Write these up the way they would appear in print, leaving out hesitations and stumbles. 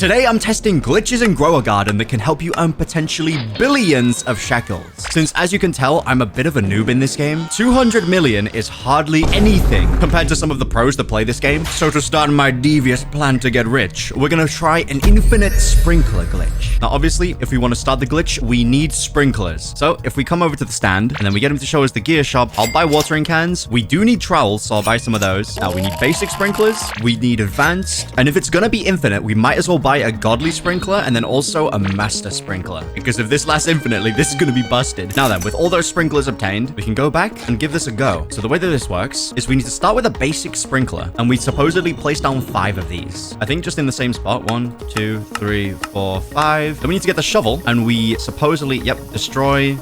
Today I'm testing glitches in Grower Garden that can help you earn potentially billions of shekels. Since as you can tell, I'm a bit of a noob in this game, 200 million is hardly anything compared to some of the pros that play this game. So to start my devious plan to get rich, we're gonna try an infinite sprinkler glitch. Now obviously, if we want to start the glitch, we need sprinklers. So if we come over to the stand and then we get him to show us the gear shop, I'll buy watering cans. We do need trowels, so I'll buy some of those. Now we need basic sprinklers, we need advanced, and if it's gonna be infinite, we might as well buy a godly sprinkler and then also a master sprinkler, because if this lasts infinitely, this is gonna be busted. Now then, with all those sprinklers obtained, we can go back and give this a go. So the way that this works is we need to start with a basic sprinkler, and we supposedly place down 5 of these. I think just in the same spot. 1, 2, 3, 4, 5. Then we need to get the shovel, and we supposedly, destroy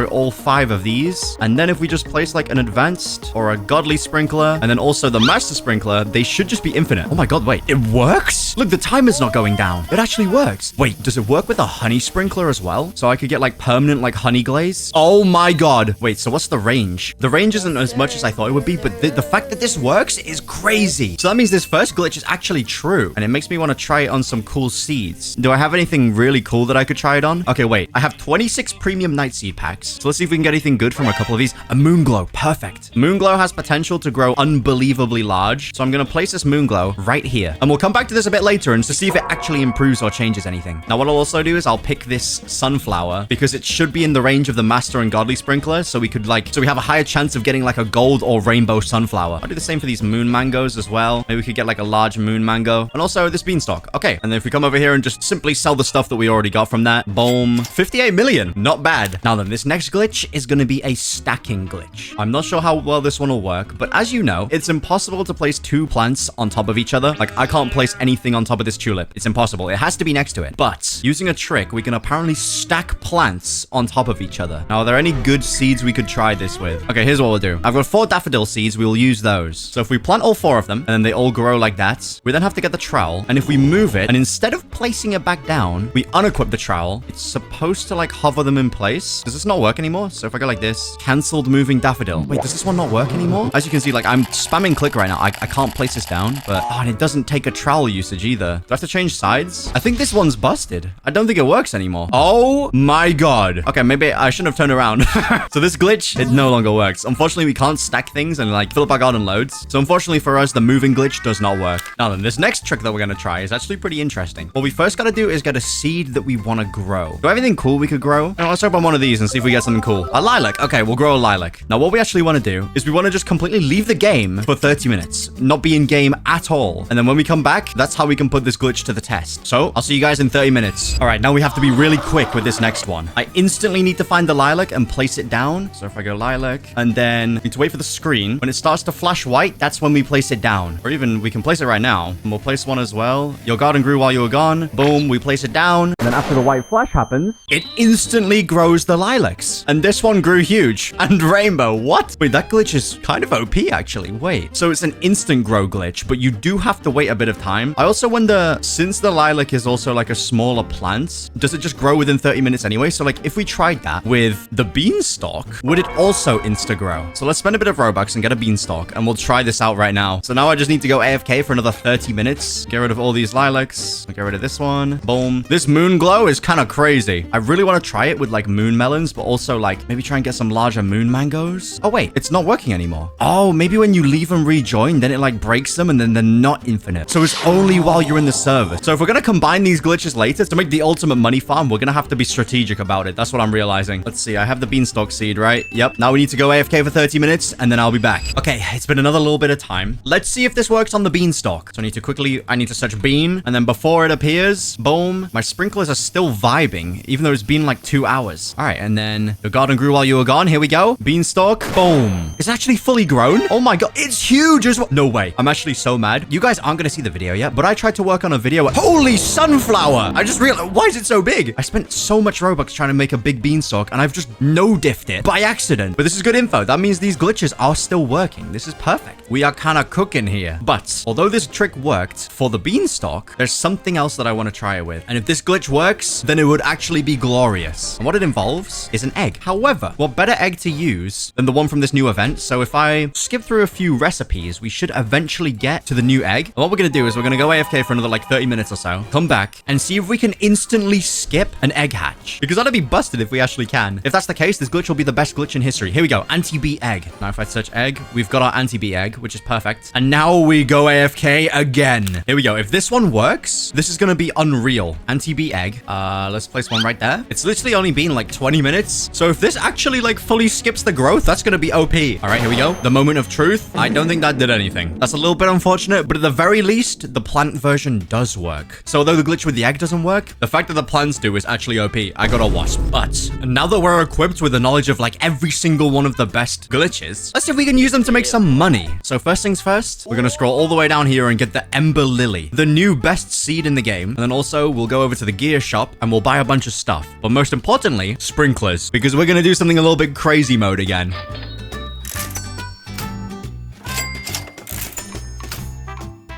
all 5 of these. And then if we just place like an advanced or a godly sprinkler, and then also the master sprinkler, they should just be infinite. Oh my god, wait, it works? Look, the timer's not going down. It actually works. Wait, does it work with a honey sprinkler as well? So I could get like permanent like honey glaze? Oh my god. Wait, so what's the range? The range isn't as much as I thought it would be, but the fact that this works is crazy. So that means this first glitch is actually true, and it makes me want to try it on some cool seeds. Do I have anything really cool that I could try it on? Okay, wait. I have 26 premium night seed packs. So let's see if we can get anything good from a couple of these. A moonglow. Perfect. Moonglow has potential to grow unbelievably large. So I'm going to place this moonglow right here. And we'll come back to this a bit later and to see if it actually improves or changes anything. Now, what I'll also do is I'll pick this sunflower because it should be in the range of the master and godly sprinkler. So we have a higher chance of getting like a gold or rainbow sunflower. I'll do the same for these moon mangoes as well. Maybe we could get like a large moon mango. And also this beanstalk. Okay. And then if we come over here and just simply sell the stuff that we already got from that. Boom. 58 million. Not bad. Now then, this next glitch is going to be a stacking glitch. I'm not sure how well this one will work, but as you know, it's impossible to place 2 plants on top of each other. Like, I can't place anything on top of this tulip. It's impossible. It has to be next to it. But using a trick, we can apparently stack plants on top of each other. Now, are there any good seeds we could try this with? Okay, here's what we'll do. I've got 4 daffodil seeds. We will use those. So if we plant all 4 of them, and then they all grow like that, we then have to get the trowel, and if we move it, and instead of placing it back down, we unequip the trowel, it's supposed to like hover them in place. Does this not work anymore? So if I go like this, cancelled moving daffodil. Wait, does this one not work anymore? As you can see, like I'm spamming click right now. I can't place this down, but and it doesn't take a trowel usage either. Do I have to change sides? I think this one's busted. I don't think it works anymore. Oh my god. Okay, maybe I shouldn't have turned around. So this glitch, it no longer works. Unfortunately, we can't stack things and like fill up our garden loads. So unfortunately for us, the moving glitch does not work. Now then, this next trick that we're gonna try is actually pretty interesting. What we first gotta do is get a seed that we want to grow. Do I have anything cool we could grow? Now, let's open one of these and see if we get something cool. A lilac. Okay, we'll grow a lilac. Now, what we actually want to do is we want to just completely leave the game for 30 minutes. Not be in game at all. And then when we come back, that's how we can put this glitch to the test. So, I'll see you guys in 30 minutes. All right, now we have to be really quick with this next one. I instantly need to find the lilac and place it down. So if I go lilac, and then need to wait for the screen. When it starts to flash white, that's when we place it down. Or even, we can place it right now. And we'll place one as well. Your garden grew while you were gone. Boom, we place it down. And then after the white flash happens, it instantly grows the lilacs. And this one grew huge. And rainbow. What? Wait, that glitch is kind of OP, actually. Wait. So it's an instant grow glitch, but you do have to wait a bit of time. I also wonder, since the lilac is also like a smaller plant, does it just grow within 30 minutes anyway? So like, if we tried that with the beanstalk, would it also insta-grow? So let's spend a bit of Robux and get a beanstalk, and we'll try this out right now. So now I just need to go AFK for another 30 minutes. Get rid of all these lilacs. Get rid of this one. Boom. This moon glow is kind of crazy. I really want to try it with like moon melons, but also like maybe try and get some larger moon mangoes. Oh wait, it's not working anymore. Oh, maybe when you leave and rejoin, then it like breaks them and then they're not infinite. So it's only while you're in the server. So if we're going to combine these glitches later to make the ultimate money farm, we're going to have to be strategic about it. That's what I'm realizing. Let's see. I have the beanstalk seed, right? Yep. Now we need to go AFK for 30 minutes and then I'll be back. Okay. It's been another little bit of time. Let's see if this works on the beanstalk. So I need to search bean, and then before it appears, boom, my sprinklers are still vibing, even though it's been like 2 hours. All right. And then the garden grew while you were gone. Here we go. Beanstalk. Boom. It's actually fully grown. Oh my god. It's huge as well. No way. I'm actually so mad. You guys aren't going to see the video yet, but I tried to work on a video. Holy sunflower. I just realized, why is it so big? I spent so much Robux trying to make a big beanstalk, and I've just no-diffed it by accident. But this is good info. That means these glitches are still working. This is perfect. We are kind of cooking here. But although this trick worked for the beanstalk, there's something else that I want to try it with. And if this glitch works, then it would actually be glorious. And what it involves is an egg. However, what better egg to use than the one from this new event? So if I skip through a few recipes, we should eventually get to the new egg. And what we're going to do is we're going to go AFK for another another like 30 minutes or so, come back and see if we can instantly skip an egg hatch. Because that'd be busted if we actually can. If that's the case, this glitch will be the best glitch in history. Here we go. Anti-bee egg. Now if I search egg, we've got our anti-bee egg, which is perfect. And now we go AFK again. Here we go. If this one works, this is going to be unreal. Anti-bee egg. Let's place one right there. It's literally only been like 20 minutes. So if this actually like fully skips the growth, that's going to be OP. All right, here we go. The moment of truth. I don't think that did anything. That's a little bit unfortunate, but at the very least, the plant version does work. So although the glitch with the egg doesn't work, the fact that the plants do is actually OP. I got a wasp. But now that we're equipped with the knowledge of like every single one of the best glitches, let's see if we can use them to make some money. So first things first, we're going to scroll all the way down here and get the Ember Lily, the new best seed in the game. And then also we'll go over to the gear shop and we'll buy a bunch of stuff. But most importantly, sprinklers, because we're going to do something a little bit crazy mode again.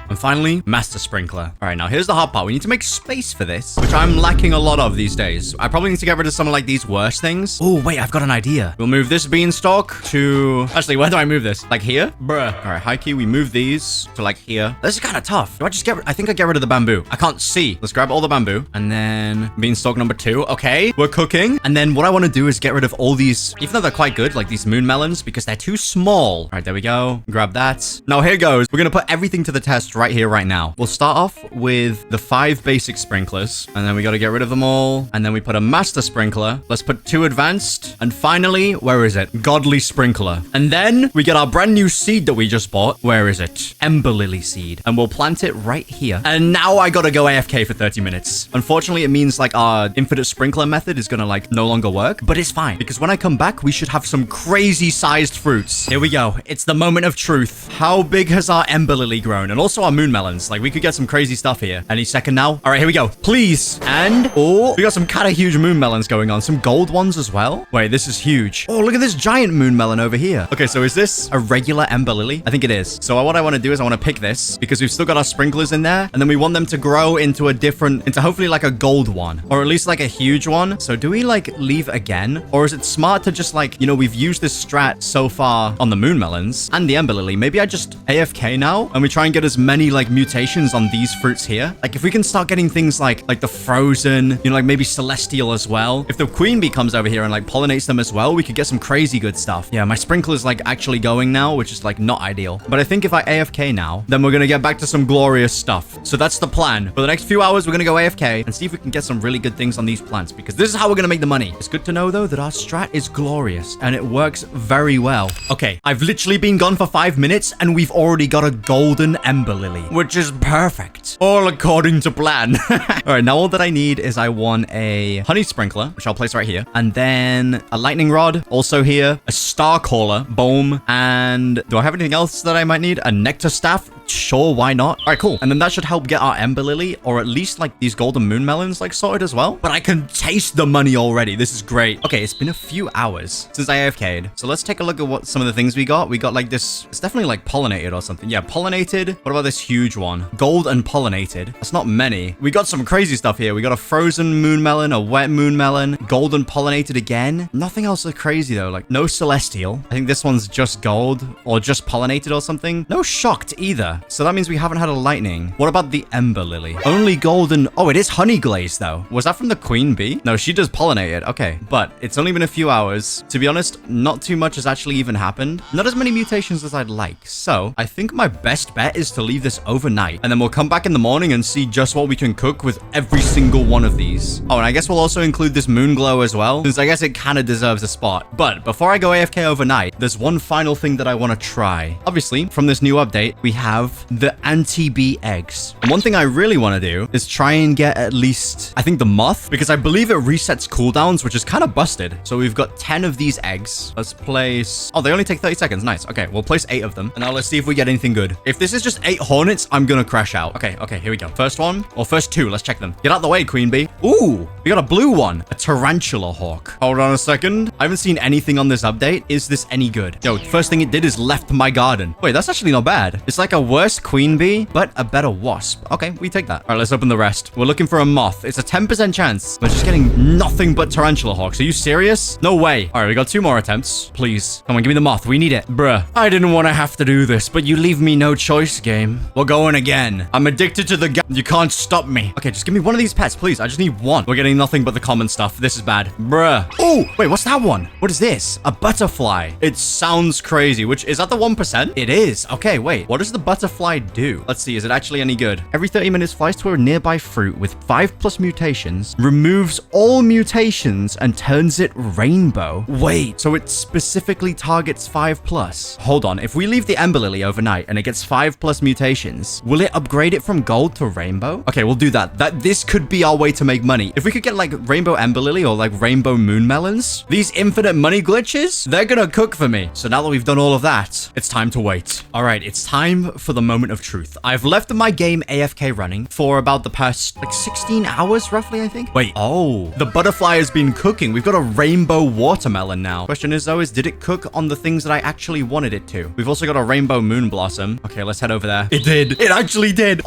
And finally, Master Sprinkler. All right, now here's the hard part. We need to make space for this, which I'm lacking a lot of these days. I probably need to get rid of some of like these worst things. Oh, wait, I've got an idea. We'll move this beanstalk to... Actually, where do I move this? Like here? Bruh. All right, high key, we move these to like here. This is kind of tough. Do I just get... I think I get rid of the bamboo. I can't see. Let's grab all the bamboo. And then beanstalk number 2. Okay, we're cooking. And then what I want to do is get rid of all these, even though they're quite good, like these moon melons, because they're too small. All right, there we go. Grab that. Now here goes. We're going to put everything to the test right here, right now. We'll start off with the 5 basic sprinklers, and then we got to get rid of them all. And then we put a master sprinkler. Let's put 2 advanced. And finally, where is it? Godly sprinkler. And then we get our brand new seed that we just bought. Where is it? Ember lily seed. And we'll plant it right here. And now I got to go AFK for 30 minutes. Unfortunately, it means like our infinite sprinkler method is going to like no longer work, but it's fine because when I come back, we should have some crazy sized fruits. Here we go. It's the moment of truth. How big has our ember lily grown? And also our moon melons. Like we could get some crazy stuff here any second now. All right, here we go. Please. And oh, we got some kind of huge moon melons going on. Some gold ones as well. Wait, this is huge. Oh, look at this giant moon melon over here. Okay, so is this a regular ember lily? I think it is. So what I want to do is I want to pick this because we've still got our sprinklers in there. And then we want them to grow into a different, into hopefully like a gold one or at least like a huge one. So do we like leave again? Or is it smart to just like, you know, we've used this strat so far on the moon melons and the ember lily. Maybe I just AFK now and we try and get as many like mutations on these fruits here. Like if we can start getting things like the frozen, you know, like maybe celestial as well. If the queen bee comes over here and like pollinates them as well, we could get some crazy good stuff. Yeah, my sprinkler's like actually going now, which is like not ideal. But I think if I AFK now, then we're gonna get back to some glorious stuff. So that's the plan. For the next few hours, we're gonna go AFK and see if we can get some really good things on these plants because this is how we're gonna make the money. It's good to know though that our strat is glorious and it works very well. Okay, I've literally been gone for 5 minutes and we've already got a golden ember lily, which is perfect. All according to plan. All right, now all that I need is I want a honey sprinkler, which I'll place right here. And then a lightning rod, also here. A star caller, boom. And do I have anything else that I might need? A nectar staff? Sure, why not? All right, cool. And then that should help get our ember lily, or at least like these golden moon melons like sorted as well. But I can taste the money already. This is great. Okay, it's been a few hours since I AFK'd. So let's take a look at what some of the things we got. We got like this. It's definitely like pollinated or something. Yeah, pollinated. What about this huge one? Gold and pollinated. That's not many. We got some crazy stuff here. We got a frozen moon melon, a wet moon melon, golden pollinated again. Nothing else so crazy though. Like no celestial. I think this one's just gold or just pollinated or something. No shocked either. So that means we haven't had a lightning. What about the ember lily? Only golden. Oh, it is honey glaze though. Was that from the queen bee? No, she does pollinate it. Okay, but it's only been a few hours. To be honest, not too much has actually even happened. Not as many mutations as I'd like. So I think my best bet is to leave this overnight and then we'll come back in the morning and see just what we can cook with every single one of these. Oh, and I guess we'll also include this moon glow as well, since I guess it kind of deserves a spot. But before I go AFK overnight, there's one final thing that I want to try. Obviously, from this new update, we have the anti-bee eggs. And one thing I really want to do is try and get at least, I think the moth, because I believe it resets cooldowns, which is kind of busted. So we've got 10 of these eggs. Let's place, oh, they only take 30 seconds. Nice. Okay, we'll place 8 of them. And now let's see if we get anything good. If this is just 8 hornets, I'm gonna crash out. Okay, here we go. First one, or first 2, let's check them. Get out the way, queen bee. Ooh, we got a blue one, a tarantula hawk. Hold on a second. I haven't seen anything on this update. Is this any good? Yo, first thing it did is left my garden. Wait, that's actually not bad. It's like a Worse queen bee, but a better wasp. Okay, we take that. All right, let's open the rest. We're looking for a moth. It's a 10% chance. We're just getting nothing but tarantula hawks. Are you serious? No way. All right, we got 2 more attempts. Please. Come on, give me the moth. We need it. Bruh. I didn't want to have to do this, but you leave me no choice, game. We're going again. I'm addicted to the game. You can't stop me. Okay, just give me one of these pets, please. I just need one. We're getting nothing but the common stuff. This is bad. Bruh. Oh, wait, what's that one? What is this? A butterfly. It sounds crazy, which is that the 1%? It is. Okay, wait. What does the butterfly do? Let's see. Is it actually any good? Every 30 minutes flies to a nearby fruit with 5+ mutations, removes all mutations, and turns it rainbow. Wait, so it specifically targets 5+. Hold on. If we leave the Ember Lily overnight and it gets 5+ mutations, will it upgrade it from gold to rainbow? Okay, we'll do that. This could be our way to make money. If we could get like rainbow Ember Lily or like rainbow moon melons, these infinite money glitches, they're gonna cook for me. So now that we've done all of that, it's time to wait. All right, it's time for the moment of truth. I've left my game AFK running for about the past like 16 hours roughly, I think. Wait, oh, the butterfly has been cooking. We've got a rainbow watermelon now. Question is though, did it cook on the things that I actually wanted it to? We've also got a rainbow moon blossom. Okay, let's head over there. It did. It actually did.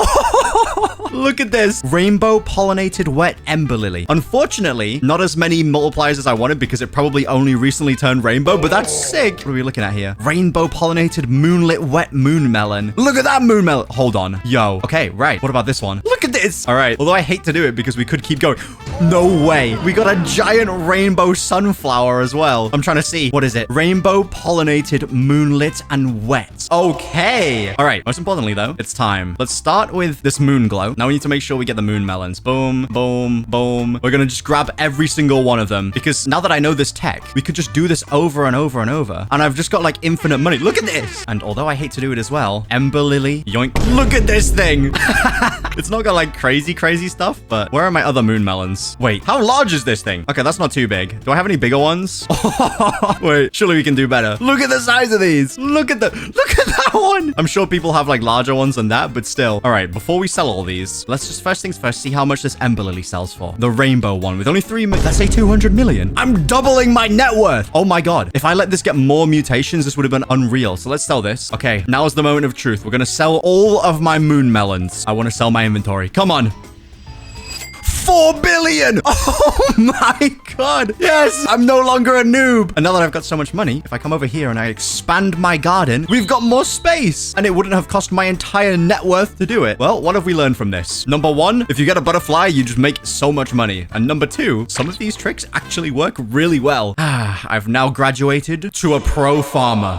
Look at this. Rainbow pollinated wet ember lily. Unfortunately, not as many multipliers as I wanted because it probably only recently turned rainbow, but that's sick. What are we looking at here? Rainbow pollinated moonlit wet moon melon. Look at that moon melon. Hold on. Yo. Okay, right. What about this one? Look at this. All right. Although I hate to do it because we could keep going. No way. We got a giant rainbow sunflower as well. I'm trying to see. What is it? Rainbow pollinated moonlit and wet. Okay. All right. Most importantly though, it's time. Let's start with this moon glow. Now we need to make sure we get the moon melons. Boom, boom, boom. We're going to just grab every single one of them because now that I know this tech, we could just do this over and over and over. And I've just got like infinite money. Look at this. And although I hate to do it as well, Ember Lily, yoink. Look at this thing. It's not got like crazy stuff, but where are my other moon melons? Wait, how large is this thing? Okay, that's not too big. Do I have any bigger ones? Wait, surely we can do better. Look at the size of these. Look at that one. I'm sure people have like larger ones than that, but still. All right, before we sell all these, let's just first things first, see how much this Ember Lily sells for. The rainbow one with only 3 million. Let's say 200 million. I'm doubling my net worth. Oh my God. If I let this get more mutations, this would have been unreal. So let's sell this. Okay, now is the moment of truth. We're going to sell all of my moon melons. I want to sell my inventory. Come on. 4 billion. Oh my God. Yes, I'm no longer a noob. And now that I've got so much money, if I come over here and I expand my garden, we've got more space and it wouldn't have cost my entire net worth to do it. Well, what have we learned from this? Number 1, if you get a butterfly, you just make so much money. And number 2, some of these tricks actually work really well. I've now graduated to a pro farmer.